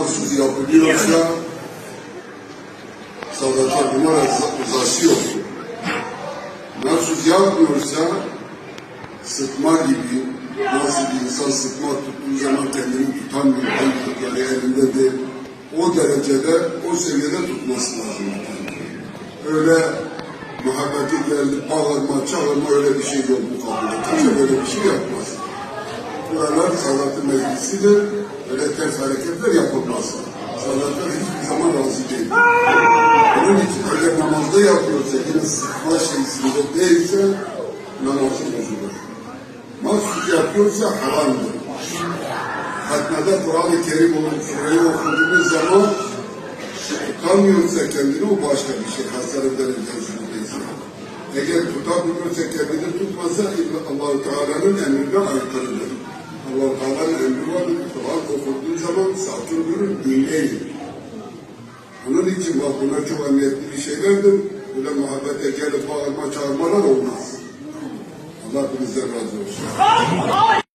mahsus yapılıyorsa sadaka buna rızası yok. Mahsus yapmıyorsa sıkma gibi, nasıl bir insan sıkma tuttuğu zaman kendini tutamıyor, yani elinde değil. O derecede, o seviyede tutması lazım. Öyle muhabbeti geldi, bağırma, çağırma, öyle bir şey yok bu kabulde. Kimse böyle bir şey yapmaz. Buralar salatı meclisidir, öyle ters hareketler yapılmaz. Salatlar hiçbir zaman razı değil. Onun için öyle namazda yapıyorsa, yine sıkma şeysinde değilse, namazı bozulur. Mahsus yapıyorsa haramdır. Hatmada Kur'an-ı Kerim olup sureyi okuduğumuz zaman tutamıyorsa kendini, o başka bir şey. Hastalık derecesindeyse. Eğer tutabiliyorsa kendini tutmasa Allah-u Teala'nın emrine aykırıdır. Allah-u Teala'nın emri vardır. Kur'an okuduğu zaman sakin durun, dinleyin. Onun için bak bunlar çok emniyetli bir şeylerdir. Böyle muhabbete gelip bağırma, çağırmalar olmaz. Allah bizden razı olsun.